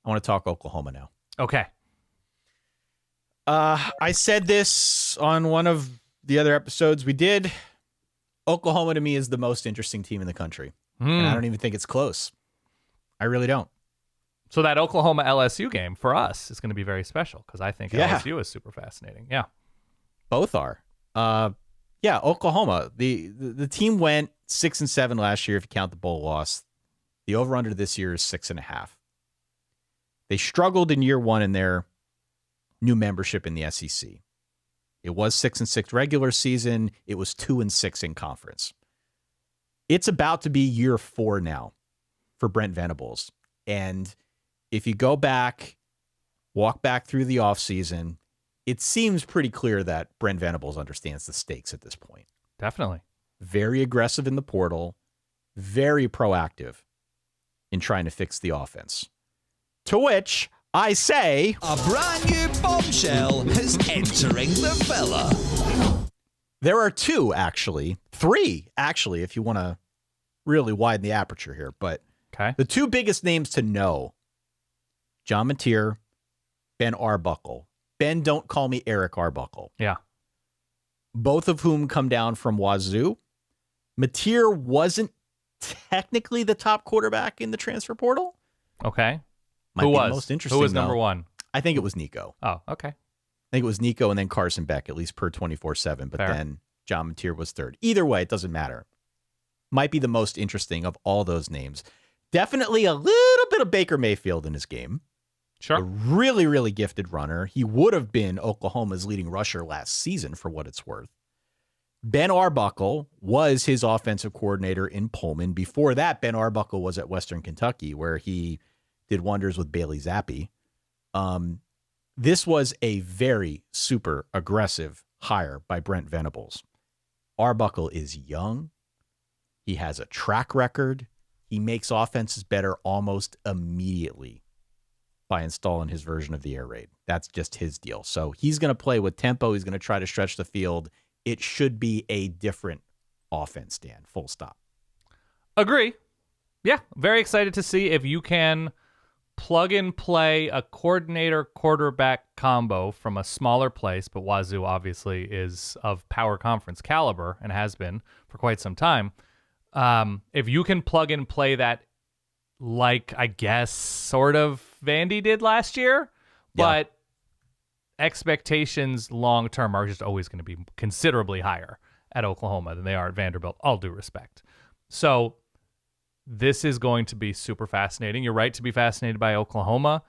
I want to talk Oklahoma now. Okay. I said this on one of the other episodes we did. Oklahoma to me is the most interesting team in the country. And I don't even think it's close. I really don't. So that Oklahoma LSU game for us is going to be very special because I think LSU is super fascinating. Yeah. Both are. Oklahoma. The team went 6-7 last year if you count the bowl loss. The over-under this year is 6.5. They struggled in year one in their new membership in the SEC. It was 6-6 regular season. It was 2-6 in conference. It's about to be year 4 now for Brent Venables. And if you go back, walk back through the offseason, it seems pretty clear that Brent Venables understands the stakes at this point. Definitely. Very aggressive in the portal, very proactive in trying to fix the offense. To which I say, a brand new bombshell is entering the villa. There are three, if you want to really widen the aperture here. But the two biggest names to know, John Mateer, Ben Arbuckle. Ben, don't call me Eric Arbuckle. Yeah. Both of whom come down from Wazoo. Mateer wasn't technically the top quarterback in the transfer portal. Okay. Who was? Most interesting, Who was number one? I think it was Nico. Oh, okay. I think it was Nico and then Carson Beck, at least per 24/7. But then John Mateer was third. Either way, it doesn't matter. Might be the most interesting of all those names. Definitely a little bit of Baker Mayfield in his game. Sure. A really, really gifted runner. He would have been Oklahoma's leading rusher last season for what it's worth. Ben Arbuckle was his offensive coordinator in Pullman. Before that, Ben Arbuckle was at Western Kentucky, where he did wonders with Bailey Zappi. This was a very super aggressive hire by Brent Venables. Arbuckle is young. He has a track record. He makes offenses better almost immediately by installing his version of the air raid. That's just his deal. So he's going to play with tempo. He's going to try to stretch the field. It should be a different offense, Dan. Full stop. Agree. Yeah. Very excited to see if you can plug and play a coordinator quarterback combo from a smaller place, but Wazoo obviously is of power conference caliber and has been for quite some time. If you can plug and play that, like, I guess, sort of Vandy did last year, but expectations long-term are just always going to be considerably higher at Oklahoma than they are at Vanderbilt, all due respect. So this is going to be super fascinating. You're right to be fascinated by Oklahoma.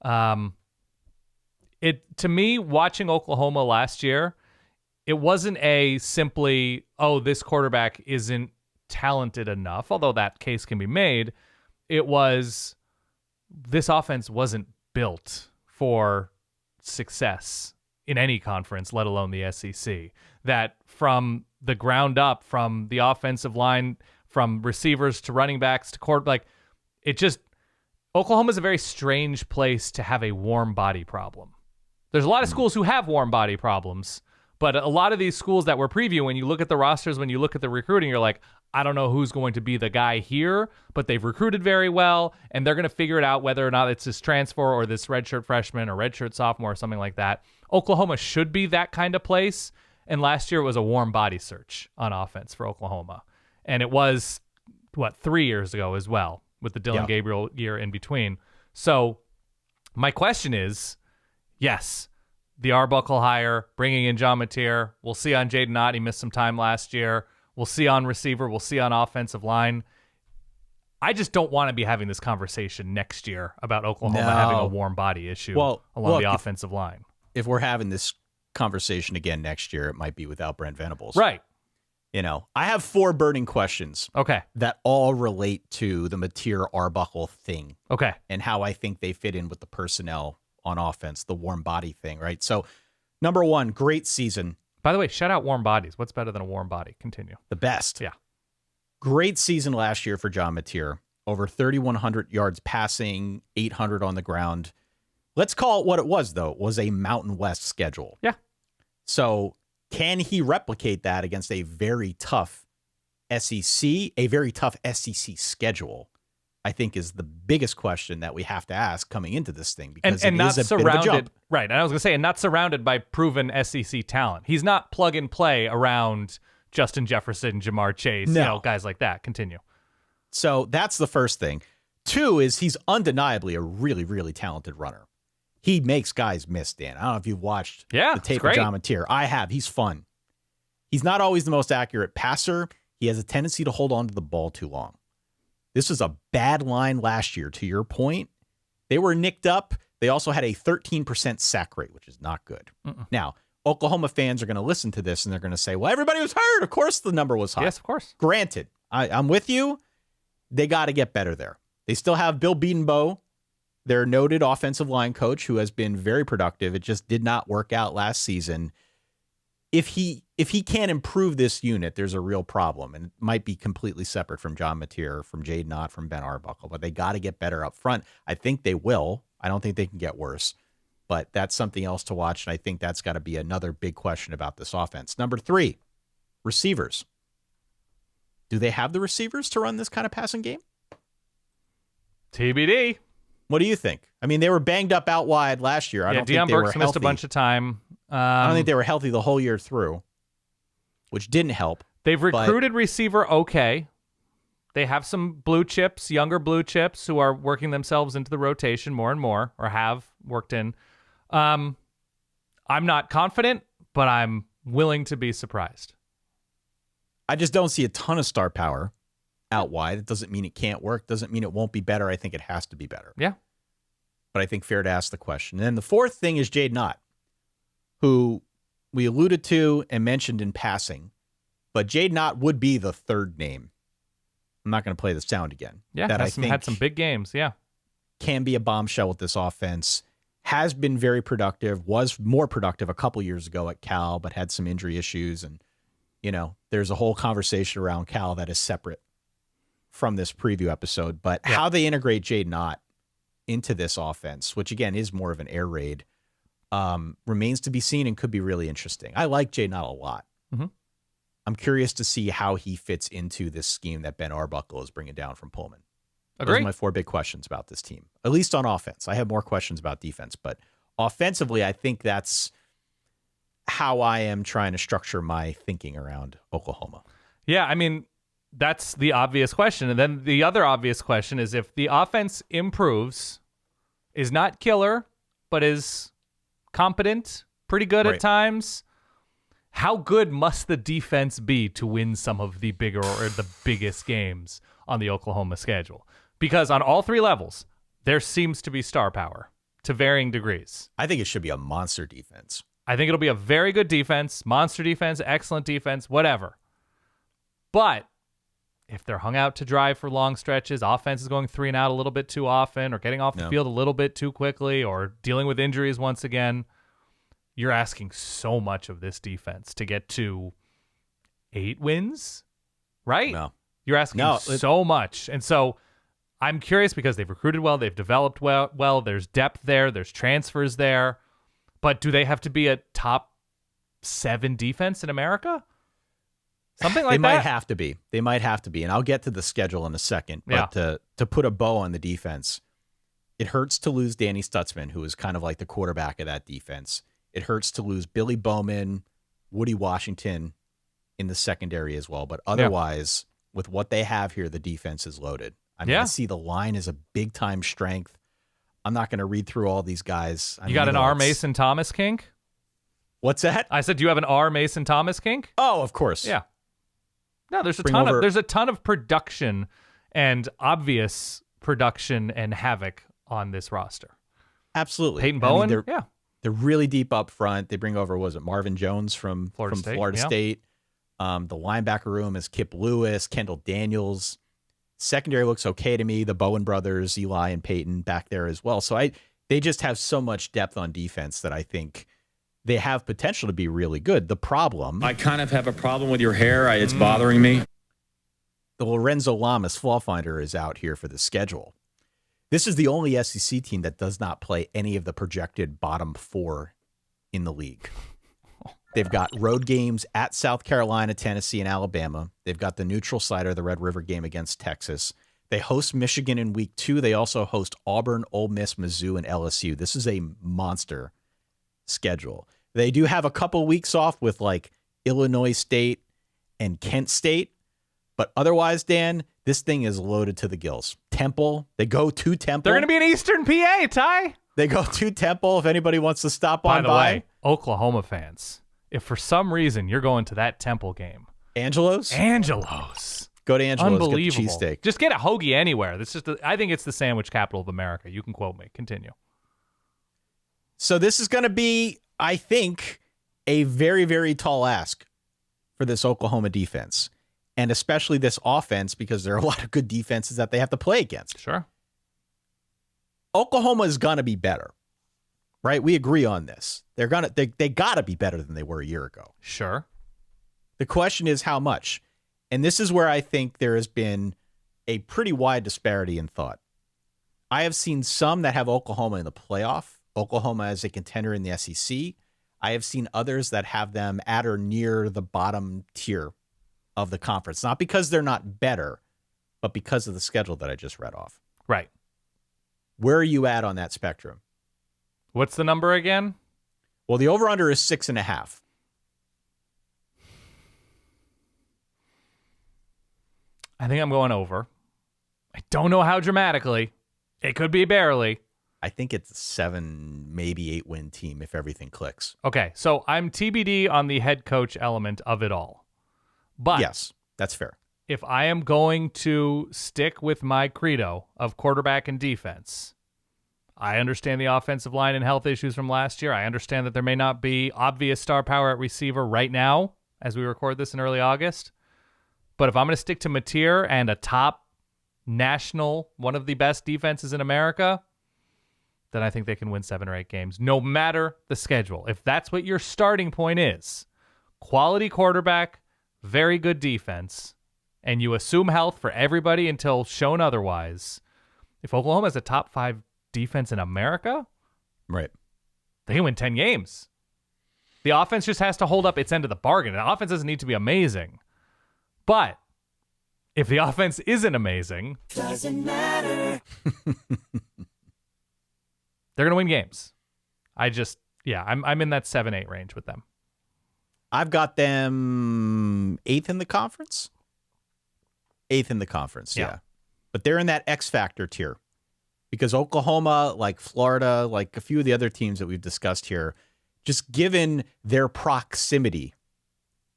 To me, watching Oklahoma last year, it wasn't a simply, this quarterback isn't talented enough, although that case can be made. It was, this offense wasn't built for success in any conference, let alone the SEC. That from the ground up, from the offensive line, from receivers to running backs to quarterback, Oklahoma's a very strange place to have a warm body problem. There's a lot of schools who have warm body problems, but a lot of these schools that we're previewing, when you look at the rosters, when you look at the recruiting, you're like, I don't know who's going to be the guy here, but they've recruited very well, and they're going to figure it out whether or not it's this transfer or this redshirt freshman or redshirt sophomore or something like that. Oklahoma should be that kind of place, and last year it was a warm body search on offense for Oklahoma. And it was, 3 years ago as well, with the Dylan Gabriel year in between. So my question is, yes, the Arbuckle hire, bringing in John Mateer. We'll see on Jaden Ott. He missed some time last year. We'll see on receiver. We'll see on offensive line. I just don't want to be having this conversation next year about Oklahoma having a warm body issue along the offensive line. If we're having this conversation again next year, it might be without Brent Venables. Right. I have 4 burning questions. Okay. That all relate to the Mateer Arbuckle thing. Okay. And how I think they fit in with the personnel on offense, the warm body thing, right? So, number 1, great season. By the way, shout out warm bodies. What's better than a warm body? Continue. The best. Yeah. Great season last year for John Mateer. Over 3,100 yards passing, 800 on the ground. Let's call it what it was, though. It was a Mountain West schedule. Yeah. So can he replicate that against a very tough SEC schedule? I think is the biggest question that we have to ask coming into this thing, because and it not is a bit of a surrounded, jump. right? And I was gonna say, and not surrounded by proven SEC talent. He's not plug and play around Justin Jefferson, Jamar Chase, No. guys like that. Continue. So that's the first thing. 2 is he's undeniably a really, really talented runner. He makes guys miss, Dan. I don't know if you've watched the it's tape of great. John Mateer. I have. He's fun. He's not always the most accurate passer. He has a tendency to hold on to the ball too long. This was a bad line last year, to your point. They were nicked up. They also had a 13% sack rate, which is not good. Now, Oklahoma fans are going to listen to this and they're going to say, well, everybody was hurt. Of course the number was high. Yes, of course. Granted, I'm with you. They got to get better there. They still have Bill Bedenbaugh, their noted offensive line coach, who has been very productive. It just did not work out last season. If he can't improve this unit, there's a real problem, and it might be completely separate from John Mateer, from Jade Knott, from Ben Arbuckle, but they got to get better up front. I think they will. I don't think they can get worse, but that's something else to watch, and I think that's got to be another big question about this offense. Number 3, receivers. Do they have the receivers to run this kind of passing game? TBD. What do you think? I mean, they were banged up out wide last year. I don't think Deion they were Burks healthy. missed a bunch of time. I don't think they were healthy the whole year through, which didn't help. They've recruited receiver okay. They have some blue chips, younger blue chips, who are working themselves into the rotation more and more, or have worked in. I'm not confident, but I'm willing to be surprised. I just don't see a ton of star power out wide. It doesn't mean it can't work. Doesn't mean it won't be better. I think it has to be better. Yeah. But I think fair to ask the question. And then the fourth thing is Jade Knott, who we alluded to and mentioned in passing. But Jade Knott would be the third name. I'm not going to play the sound again. Yeah, that I think had some big games. Yeah. Can be a bombshell with this offense. Has been very productive. Was more productive a couple years ago at Cal, but had some injury issues. And, there's a whole conversation around Cal that is separate from this preview episode. But how they integrate Jade Knott into this offense, which again is more of an air raid, remains to be seen and could be really interesting. I like Jade Knott a lot. Mm-hmm. I'm curious to see how he fits into this scheme that Ben Arbuckle is bringing down from Pullman. Agree. Those are my 4 big questions about this team, at least on offense. I have more questions about defense, but offensively, I think that's how I am trying to structure my thinking around Oklahoma. Yeah, I mean, that's the obvious question. And then the other obvious question is, if the offense improves, is not killer, but is competent, pretty good at times, how good must the defense be to win some of the bigger or the biggest games on the Oklahoma schedule? Because on all 3 levels, there seems to be star power to varying degrees. I think it should be a monster defense. I think it'll be a very good defense, monster defense, excellent defense, whatever. But if they're hung out to dry for long stretches, offense is going 3 and out a little bit too often, or getting off the field a little bit too quickly, or dealing with injuries once again, you're asking so much of this defense to get to 8 wins, right? No. You're asking so much. And so I'm curious, because they've recruited well, they've developed well, there's depth there, there's transfers there. But do they have to be a top 7 defense in America? Something like that? They might have to be. They might have to be. And I'll get to the schedule in a second. But to put a bow on the defense, it hurts to lose Danny Stutzman, who is kind of like the quarterback of that defense. It hurts to lose Billy Bowman, Woody Washington in the secondary as well. But otherwise, with what they have here, the defense is loaded. I mean, I see the line as a big-time strength. I'm not going to read through all these guys. You got an R. Mason Thomas kink? What's that? I said, do you have an R. Mason Thomas kink? Oh, of course. Yeah. No, there's a ton of production and obvious production and havoc on this roster. Absolutely. Peyton Bowen, they're really deep up front. They bring over, was it Marvin Jones from Florida State? The linebacker room is Kip Lewis, Kendall Daniels. Secondary looks okay to me. The Bowen brothers, Eli and Peyton, back there as well. So they just have so much depth on defense that I think they have potential to be really good. The problem, I kind of have a problem with your hair. It's bothering me. The Lorenzo Lamas Flaw Finder is out here for the schedule. This is the only SEC team that does not play any of the projected bottom 4 in the league. They've got road games at South Carolina, Tennessee, and Alabama. They've got the neutral site, or the Red River game against Texas. They host Michigan in week 2. They also host Auburn, Ole Miss, Mizzou, and LSU. This is a monster schedule. They do have a couple weeks off with like Illinois State and Kent State. But otherwise, Dan, this thing is loaded to the gills. Temple, they go to Temple. They're going to be in Eastern PA, Ty. They go to Temple if anybody wants to stop By on the by. way, Oklahoma fans, if for some reason you're going to that Temple game, Angelo's? Go to Angelo's, unbelievable. get the cheesesteak. Just get a hoagie anywhere. I think it's the sandwich capital of America. You can quote me. Continue. So this is going to be, I think, a very, very tall ask for this Oklahoma defense. And especially this offense, because there are a lot of good defenses that they have to play against. Sure. Oklahoma is going to be better, right? We agree on this. They got to be better than they were a year ago. Sure. The question is how much. And this is where I think there has been a pretty wide disparity in thought. I have seen some that have Oklahoma in the playoff, Oklahoma as a contender in the SEC. I have seen others that have them at or near the bottom tier of the conference, not because they're not better, but because of the schedule that I just read off. Right. Where are you at on that spectrum? What's the number again? Well, the over-under is 6.5. I think I'm going over. I don't know how dramatically. It could be barely. I think it's a 7, maybe 8 win team if everything clicks. Okay, so I'm TBD on the head coach element of it all. But yes, that's fair. If I am going to stick with my credo of quarterback and defense, I understand the offensive line and health issues from last year. I understand that there may not be obvious star power at receiver right now as we record this in early August. But if I'm going to stick to Mateer and a top national, one of the best defenses in America, then I think they can win 7 or 8 games, no matter the schedule. If that's what your starting point is, quality quarterback, very good defense, and you assume health for everybody until shown otherwise, if Oklahoma is a top 5 defense in America, right, they can win 10 games. The offense just has to hold up its end of the bargain. The offense doesn't need to be amazing. But if the offense isn't amazing, doesn't matter. They're going to win games. I'm in that 7-8 range with them. I've got them 8th in the conference. 8th in the conference, yeah. But they're in that X factor tier because Oklahoma, like Florida, like a few of the other teams that we've discussed here, just given their proximity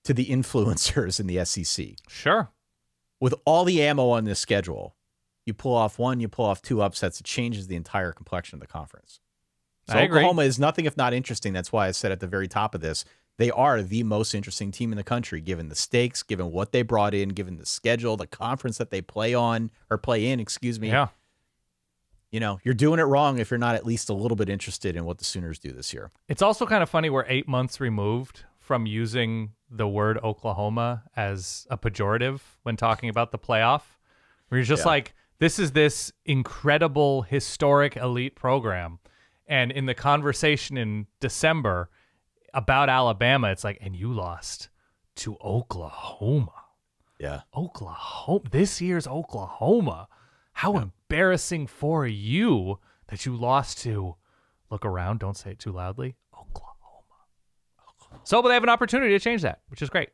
to the influencers in the SEC. Sure. With all the ammo on this schedule, you pull off 1, you pull off 2 upsets, it changes the entire complexion of the conference. So I agree. Oklahoma is nothing if not interesting. That's why I said at the very top of this, they are the most interesting team in the country, given the stakes, given what they brought in, given the schedule, the conference that they play in. Yeah. You know, you're doing it wrong if you're not at least a little bit interested in what the Sooners do this year. It's also kind of funny we're 8 months removed from using the word Oklahoma as a pejorative when talking about the playoff. Where you're just like, this is this incredible, historic, elite program. And in the conversation in December about Alabama, it's like, and you lost to Oklahoma. Yeah. Oklahoma. This year's Oklahoma. How embarrassing for you that you lost to, look around, don't say it too loudly, Oklahoma. So, but they have an opportunity to change that, which is great.